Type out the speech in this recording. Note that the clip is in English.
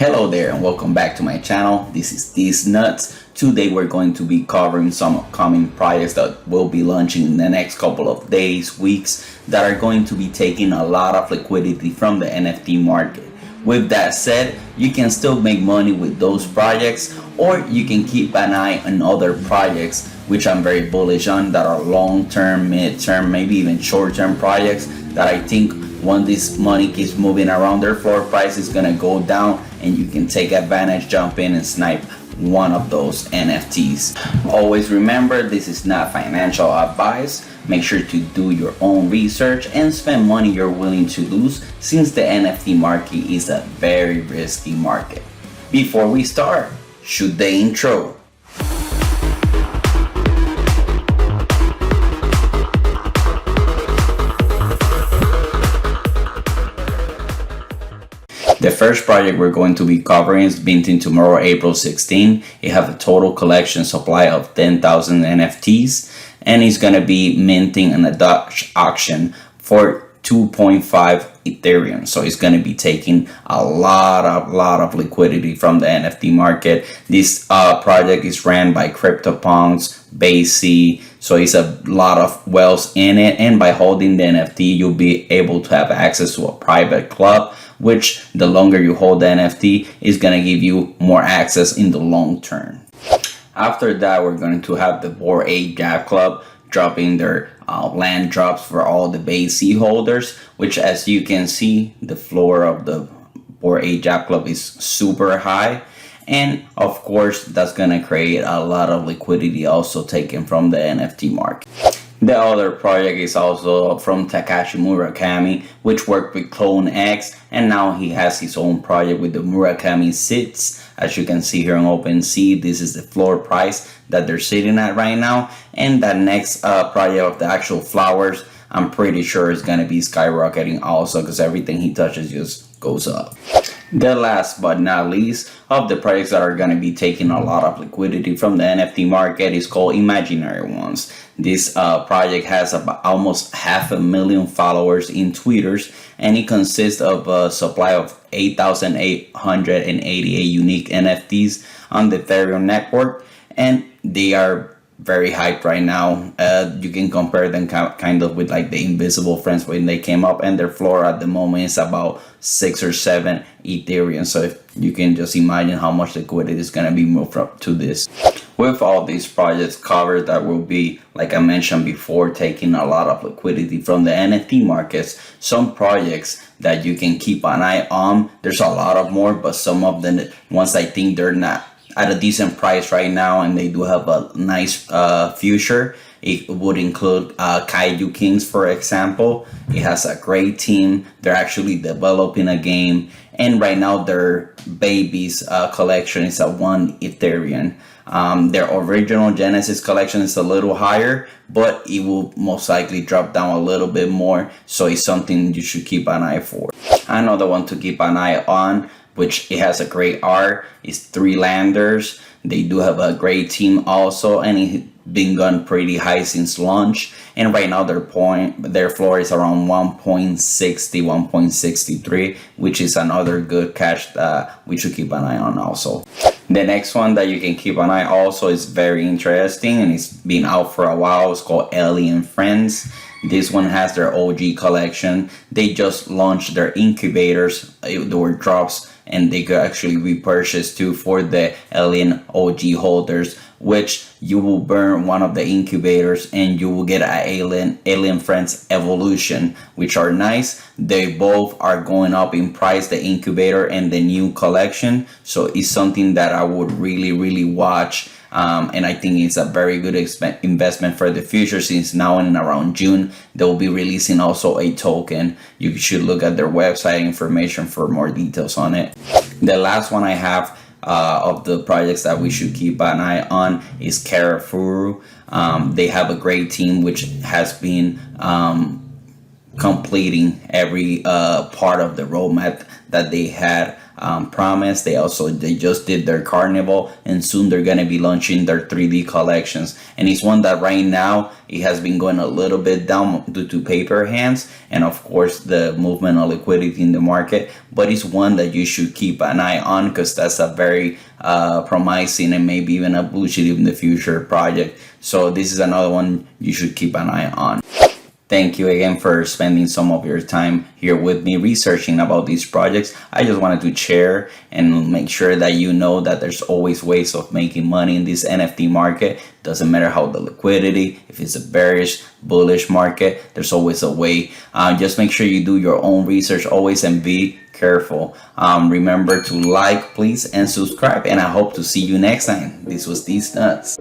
Hello there and welcome back to my channel. This is These Nuts. Today we're going to be covering some upcoming projects that will be launching in the next couple of days, weeks, that are going to be taking a lot of liquidity from the NFT market. With that said, you can still make money with those projects, or you can keep an eye on other projects which I'm very bullish on, that are long-term, mid-term, maybe even short-term projects that I think when this money keeps moving around, their floor price is gonna go down and you can take advantage, jump in and snipe one of those NFTs. Always remember, this is not financial advice. Make sure to do your own research and spend money you're willing to lose, since the NFT market is a very risky market. Before we start, shoot the intro. The first project we're going to be covering is minting tomorrow, April 16. It has a total collection supply of 10,000 NFTs, and it's going to be minting in a Dutch auction for 2.5 Ethereum. So it's going to be taking a lot of liquidity from the NFT market. This project is ran by CryptoPunks, BASE, so it's a lot of wealth in it, and by holding the NFT you'll be able to have access to a private club, which the longer you hold the NFT is going to give you more access in the long term. After that, we're going to have the Bored Ape Yacht Club dropping their land drops for all the BASE holders, which, as you can see, the floor of the Bored Ape Yacht Club is super high. And of course, that's going to create a lot of liquidity also taken from the NFT market. The other project is also from Takashi Murakami, which worked with Clone X, and now he has his own project with the Murakami Sits. As you can see here on OpenSea, this is the floor price that they're sitting at right now. And that next project of the actual flowers, I'm pretty sure is going to be skyrocketing also, because everything he touches just goes up. The last but not least of the projects that are going to be taking a lot of liquidity from the NFT market is called Imaginary Ones. This project has about almost 500,000 followers in Twitters, and it consists of a supply of 8,888 unique NFTs on the Ethereum network, and they are very hyped right now. You can compare them kind of with like the Invisible Friends when they came up, and their floor at the moment is about 6 or 7 Ethereum. So if you can just imagine how much liquidity is going to be moved up to this. With all these projects covered, that will be, like I mentioned before, taking a lot of liquidity from the NFT markets. Some projects that you can keep an eye on, there's a lot of more, but some of them, ones I think they're not at a decent price right now and they do have a nice future. It would include Kaiju Kings, for example. It has a great team. They're actually developing a game, and right now their babies collection is at 1 Ethereum. Their original Genesis collection is a little higher, but it will most likely drop down a little bit more, so it's something you should keep an eye for. Another one to keep an eye on, which it has a great art, is Three Landers. They do have a great team also, and it's been gone pretty high since launch, and right now their floor is around 1.60, 1.63, which is another good cash that we should keep an eye on also. The next one that you can keep an eye also is very interesting, and it's been out for a while. It's called Alien Friends. This one has their OG collection. They just launched their incubators. There were drops, and they could actually be purchased too for the Alien OG holders, which you will burn one of the incubators and you will get an Alien Friends Evolution, which are nice. They both are going up in price, the incubator and the new collection. So it's something that I would really watch. And I think it's a very good investment for the future, since now and around June they'll be releasing also a token. You should look at their website information for more details on it. The last one I have of the projects that we should keep an eye on is Karafuru. They have a great team which has been completing every part of the roadmap that they had promised. They just did their carnival, and soon they're gonna be launching their 3D collections. And it's one that right now it has been going a little bit down due to paper hands, and of course the movement of liquidity in the market. But it's one that you should keep an eye on, because that's a very promising and maybe even a blue chip in the future project. So this is another one you should keep an eye on. Thank you again for spending some of your time here with me researching about these projects. I just wanted to share and make sure that you know that there's always ways of making money in this NFT market. Doesn't matter how the liquidity, if it's a bearish, bullish market, there's always a way. Just make sure you do your own research always and be careful. Remember to like, please, and subscribe. And I hope to see you next time. This was These Nuts.